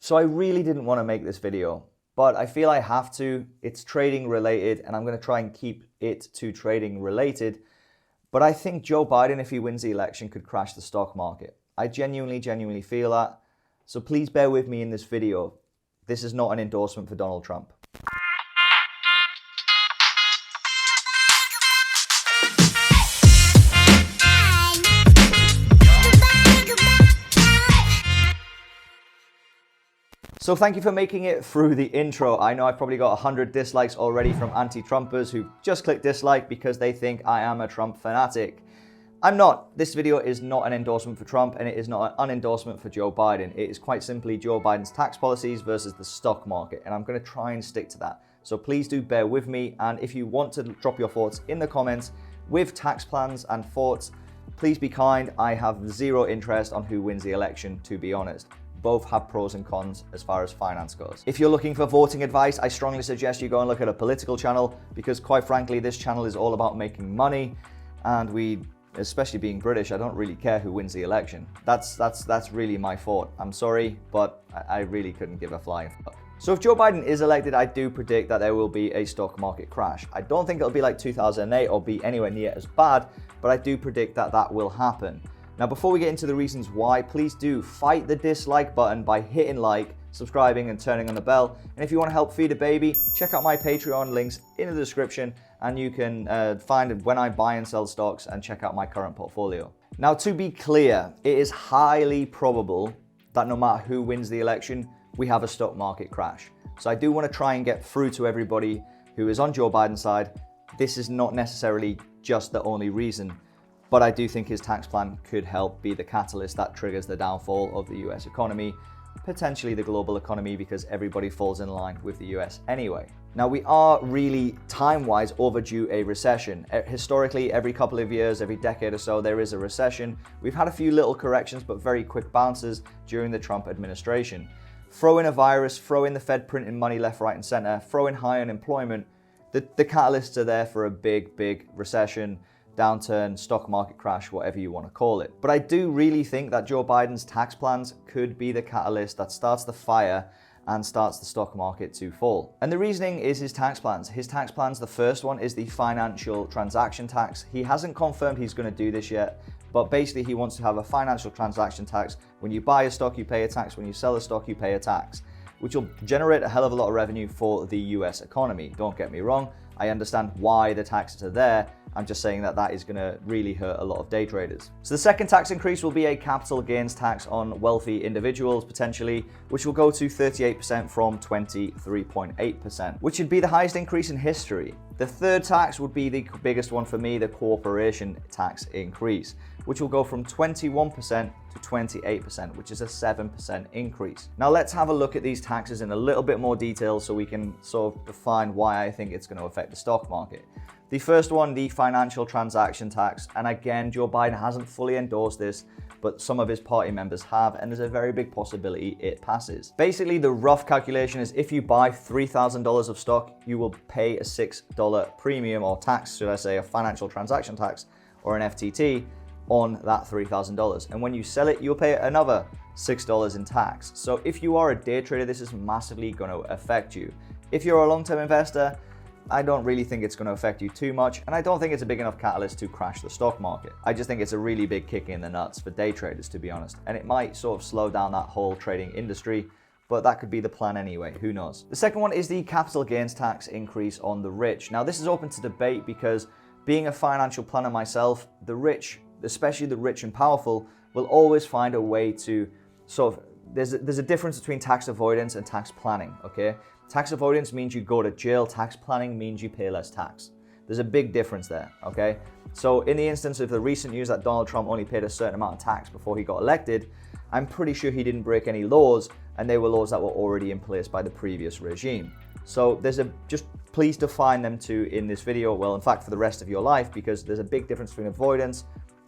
So I really didn't want to make this video, but I feel I have to. It's trading related, and I'm going to try and keep it to trading related. But I think Joe Biden, if he wins the election, could crash the stock market. I genuinely feel that. So please bear with me in this video. This is not an endorsement for Donald Trump. So thank you for making it through the intro. I know I've probably got 100 dislikes already from anti-Trumpers who just clicked dislike because they think I am a Trump fanatic. I'm not. This video is not an endorsement for Trump, and it is not an unendorsement for Joe Biden. It is quite simply Joe Biden's tax policies versus the stock market, and I'm going to try and stick to that. So please do bear with me, and if you want to drop your thoughts in the comments with tax plans and thoughts, please be kind. I have zero interest on who wins the election, to be honest. Both have pros and cons as far as finance goes. If you're looking for voting advice, I strongly suggest you go and look at a political channel, because quite frankly, this channel is all about making money, and we, especially being British, I don't really care who wins the election. That's really my fault. I'm sorry, but I really couldn't give a flying fuck. So if Joe Biden is elected, I do predict that there will be a stock market crash. I don't think it'll be like 2008 or be anywhere near as bad, but I do predict that that will happen. Now, before we get into the reasons why, please do fight the dislike button by hitting like, subscribing, and turning on the bell. And if you want to help feed a baby, check out my Patreon links in the description, and you can find when I buy and sell stocks and check out my current portfolio. Now, to be clear, it is highly probable that no matter who wins the election, we have a stock market crash. So I do want to try and get through to everybody who is on Joe Biden's side. This is not necessarily just the only reason, but I do think his tax plan could help be the catalyst that triggers the downfall of the US economy, potentially the global economy, because everybody falls in line with the US anyway. Now, we are really time-wise overdue a recession. Historically, every couple of years, every decade or so, there is a recession. We've had a few little corrections, but very quick bounces during the Trump administration. Throw in a virus, throw in the Fed printing money left, right, and center, throw in high unemployment. The catalysts are there for a big recession, downturn, stock market crash, whatever you want to call it. But I do really think that Joe Biden's tax plans could be the catalyst that starts the fire and starts the stock market to fall. And the reasoning is his tax plans. His tax plans, the first one is the financial transaction tax. He hasn't confirmed he's going to do this yet, but basically he wants to have a financial transaction tax. When you buy a stock, you pay a tax. When you sell a stock, you pay a tax, which will generate a hell of a lot of revenue for the US economy. Don't get me wrong. I understand why the taxes are there. I'm just saying that that is going to really hurt a lot of day traders. So the second tax increase will be a capital gains tax on wealthy individuals, potentially, which will go to 38% from 23.8%, which would be the highest increase in history. The third tax would be the biggest one for me, the corporation tax increase, which will go from 21% to 28%, which is a 7% increase. Now let's have a look at these taxes in a little bit more detail so we can sort of define why I think it's going to affect the stock market. The first one, the financial transaction tax, and again, Joe Biden hasn't fully endorsed this, but some of his party members have, and there's a very big possibility it passes. Basically, the rough calculation is if you buy $3,000 of stock, you will pay a $6 premium, or tax, should I say, a financial transaction tax, or an FTT, on that $3,000. And when you sell it, you'll pay another $6 in tax. So if you are a day trader, this is massively going to affect you. If you're a long-term investor, I don't really think it's going to affect you too much, and I don't think it's a big enough catalyst to crash the stock market. I just think it's a really big kick in the nuts for day traders, to be honest, and it might sort of slow down that whole trading industry, but that could be the plan anyway, who knows. The second one is the capital gains tax increase on the rich. Now, this is open to debate because being a financial planner myself, the rich, especially the rich and powerful, will always find a way to sort of, there's a difference between tax avoidance and tax planning, okay? Tax avoidance means you go to jail. Tax planning means you pay less tax. There's a big difference there, okay? So in the instance of the recent news that Donald Trump only paid a certain amount of tax before he got elected, I'm pretty sure he didn't break any laws, and they were laws that were already in place by the previous regime. So just please define them too in this video, well, in fact, for the rest of your life, because there's a big difference between avoidance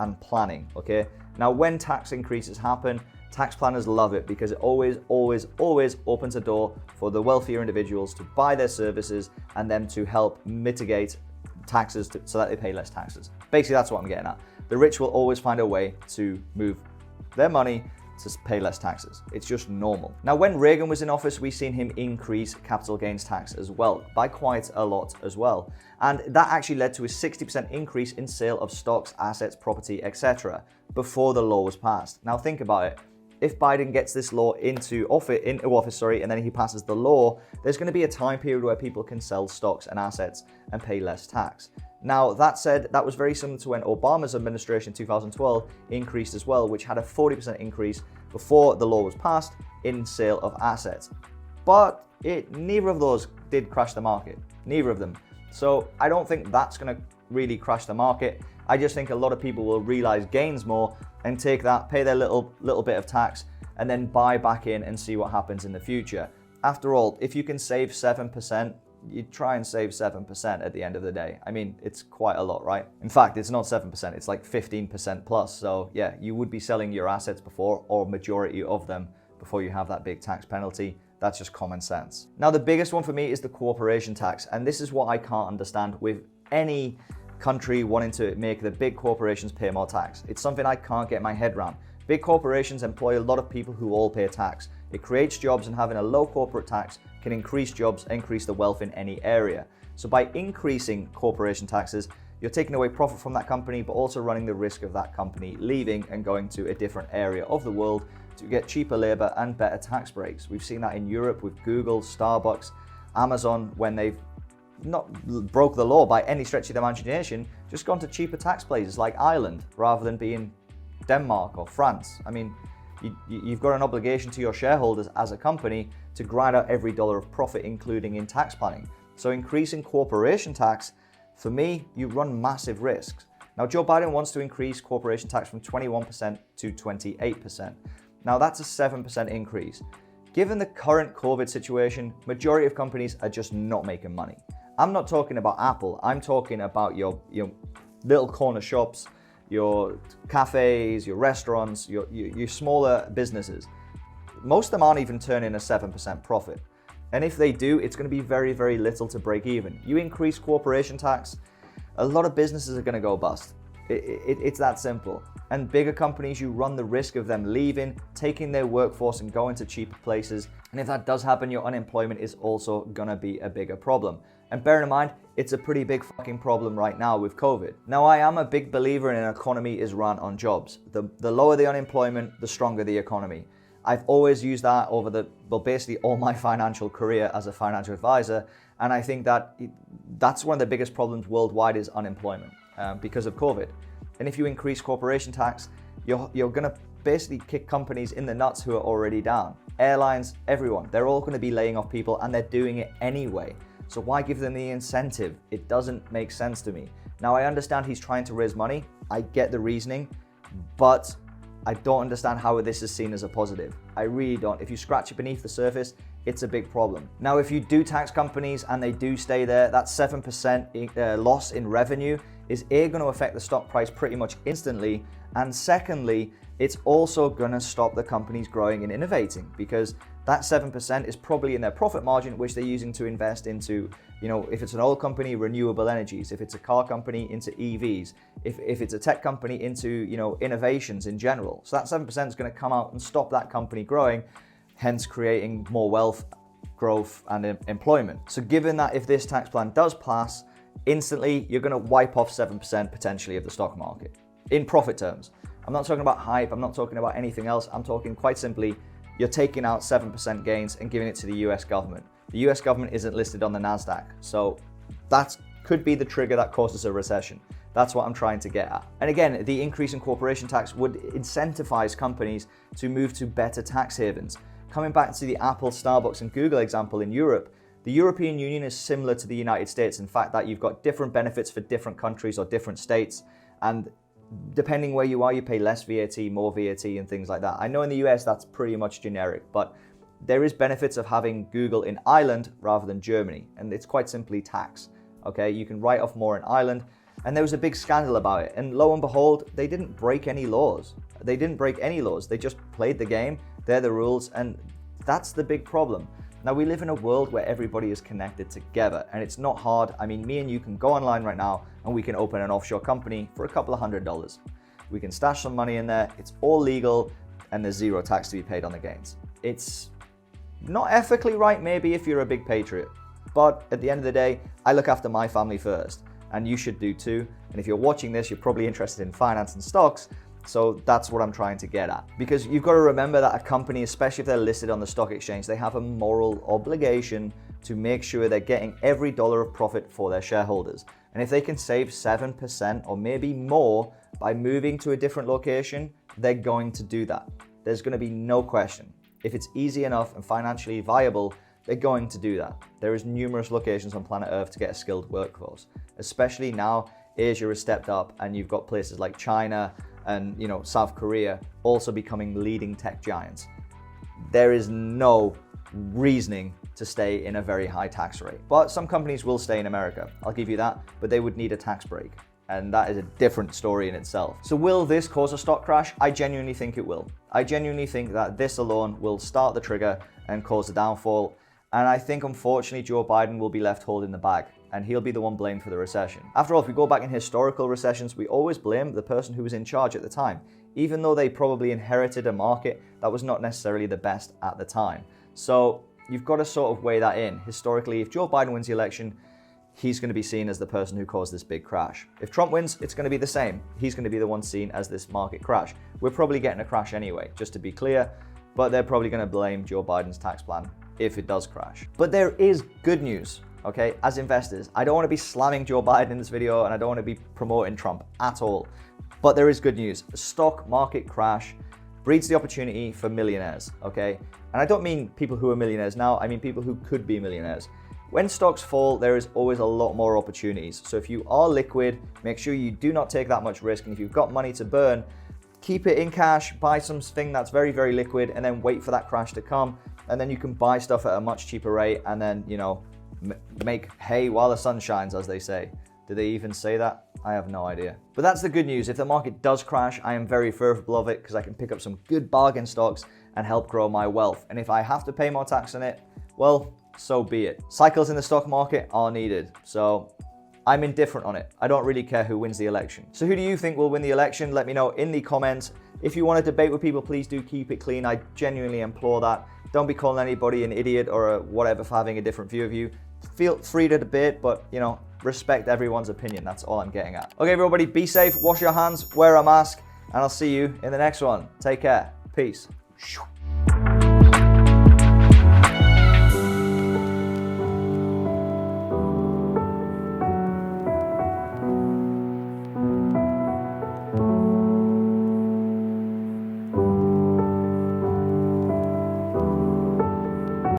and planning, okay? Now, when tax increases happen, tax planners love it because it always opens a door for the wealthier individuals to buy their services and them to help mitigate taxes so that they pay less taxes. Basically, that's what I'm getting at. The rich will always find a way to move their money to pay less taxes. It's just normal. Now, when Reagan was in office, we seen him increase capital gains tax as well, by quite a lot as well. And that actually led to a 60% increase in sale of stocks, assets, property, etc. before the law was passed. Now think about it. If Biden gets this law into office, and then he passes the law, there's going to be a time period where people can sell stocks and assets and pay less tax. Now, that said, that was very similar to when Obama's administration in 2012 increased as well, which had a 40% increase before the law was passed in sale of assets. But neither of those did crash the market, neither of them. So I don't think that's going to really crash the market. I just think a lot of people will realize gains more and take that, pay their little bit of tax, and then buy back in and see what happens in the future. After all, if you can save 7%, you try and save 7% at the end of the day. I mean, it's quite a lot, right? In fact, it's not 7%, it's like 15% plus. So yeah, you would be selling your assets before, or majority of them, before you have that big tax penalty. That's just common sense. Now, the biggest one for me is the corporation tax. And this is what I can't understand with any country wanting to make the big corporations pay more tax. It's something I can't get my head around. Big corporations employ a lot of people who all pay tax. It creates jobs, and having a low corporate tax can increase jobs, increase the wealth in any area. So by increasing corporation taxes, you're taking away profit from that company, but also running the risk of that company leaving and going to a different area of the world to get cheaper labor and better tax breaks. We've seen that in Europe with Google, Starbucks, Amazon, when they've not broke the law by any stretch of the imagination, just gone to cheaper tax places like Ireland rather than being Denmark or France. I mean, you've got an obligation to your shareholders as a company to grind out every dollar of profit, including in tax planning. So increasing corporation tax, for me, you run massive risks. Now, Joe Biden wants to increase corporation tax from 21% to 28%. Now, that's a 7% increase. Given the current COVID situation, majority of companies are just not making money. I'm not talking about Apple. I'm talking about your little corner shops, your cafes, your restaurants, your smaller businesses. Most of them aren't even turning a 7% profit. And if they do, it's going to be very, very little to break even. You increase corporation tax, a lot of businesses are going to go bust. It's that simple. And bigger companies, you run the risk of them leaving, taking their workforce and going to cheaper places. And if that does happen, your unemployment is also going to be a bigger problem. And bear in mind, it's a pretty big fucking problem right now with COVID. Now, I am a big believer in an economy is run on jobs. The lower the unemployment, the stronger the economy. I've always used that over basically all my financial career as a financial advisor. And I think that that's one of the biggest problems worldwide is unemployment because of COVID. And if you increase corporation tax, you're going to basically kick companies in the nuts who are already down. Airlines, everyone, they're all going to be laying off people, and they're doing it anyway. So why give them the incentive? It doesn't make sense to me. Now, I understand he's trying to raise money. I get the reasoning, but I don't understand how this is seen as a positive. I really don't. If you scratch it beneath the surface, it's a big problem. Now, if you do tax companies and they do stay there, that 7% loss in revenue is going to affect the stock price pretty much instantly. And secondly, it's also going to stop the companies growing and innovating, because that 7% is probably in their profit margin, which they're using to invest into, if it's an oil company, renewable energies, if it's a car company, into EVs, if it's a tech company, into, innovations in general. So that 7% is going to come out and stop that company growing, hence creating more wealth, growth, and employment. So given that if this tax plan does pass, instantly you're going to wipe off 7% potentially of the stock market in profit terms. I'm not talking about hype, I'm not talking about anything else. I'm talking quite simply, you're taking out 7% gains and giving it to the US government. The US government isn't listed on the NASDAQ, so that could be the trigger that causes a recession. That's what I'm trying to get at. And again, the increase in corporation tax would incentivize companies to move to better tax havens. Coming back to the Apple, Starbucks, and Google example in Europe, the European Union is similar to the United States in fact that you've got different benefits for different countries or different states, and depending where you are, you pay less VAT, more VAT, and things like that. I know in the US that's pretty much generic, but there is benefits of having Google in Ireland rather than Germany, and it's quite simply tax. Okay, you can write off more in Ireland, and there was a big scandal about it, and lo and behold, they didn't break any laws. They didn't break any laws. They just played the game. They're the rules, and that's the big problem. Now, we live in a world where everybody is connected together, and it's not hard. I mean, me and you can go online right now and we can open an offshore company for a couple of $100s. We can stash some money in there. It's all legal. and there's zero tax to be paid on the gains. It's not ethically right, maybe, if you're a big patriot. But at the end of the day, I look after my family first, and you should do too. And if you're watching this, you're probably interested in finance and stocks. So that's what I'm trying to get at. Because you've got to remember that a company, especially if they're listed on the stock exchange, they have a moral obligation to make sure they're getting every dollar of profit for their shareholders. And if they can save 7% or maybe more by moving to a different location, they're going to do that. There's going to be no question. If it's easy enough and financially viable, they're going to do that. There is numerous locations on planet Earth to get a skilled workforce, especially now Asia has stepped up and you've got places like China and South Korea also becoming leading tech giants. There is no reasoning to stay in a very high tax rate. But some companies will stay in America, I'll give you that, but they would need a tax break. And that is a different story in itself. So will this cause a stock crash? I genuinely think it will. I genuinely think that this alone will start the trigger and cause the downfall. And I think, unfortunately, Joe Biden will be left holding the bag, and he'll be the one blamed for the recession. After all, if we go back in historical recessions, we always blame the person who was in charge at the time, even though they probably inherited a market that was not necessarily the best at the time. So you've got to sort of weigh that in. Historically, if Joe Biden wins the election, he's going to be seen as the person who caused this big crash. If Trump wins, it's going to be the same. He's going to be the one seen as this market crash. We're probably getting a crash anyway, just to be clear, but they're probably going to blame Joe Biden's tax plan if it does crash. But there is good news, okay? As investors, I don't want to be slamming Joe Biden in this video, and I don't want to be promoting Trump at all. But there is good news. A stock market crash breeds the opportunity for millionaires, okay? And I don't mean people who are millionaires now, I mean people who could be millionaires. When stocks fall, there is always a lot more opportunities. So if you are liquid, make sure you do not take that much risk. And if you've got money to burn, keep it in cash, buy something that's very, very liquid, and then wait for that crash to come. And then you can buy stuff at a much cheaper rate and then, make hay while the sun shines, as they say. Do they even say that? I have no idea. But that's the good news. If the market does crash, I am very fearful of it because I can pick up some good bargain stocks and help grow my wealth. And if I have to pay more tax on it, well, so be it. Cycles in the stock market are needed. So I'm indifferent on it. I don't really care who wins the election. So who do you think will win the election? Let me know in the comments. If you want to debate with people, please do keep it clean. I genuinely implore that. Don't be calling anybody an idiot or whatever for having a different view of you. Feel free to debate, but respect everyone's opinion. That's all I'm getting at. Okay, everybody, be safe, wash your hands, wear a mask, and I'll see you in the next one. Take care. Peace.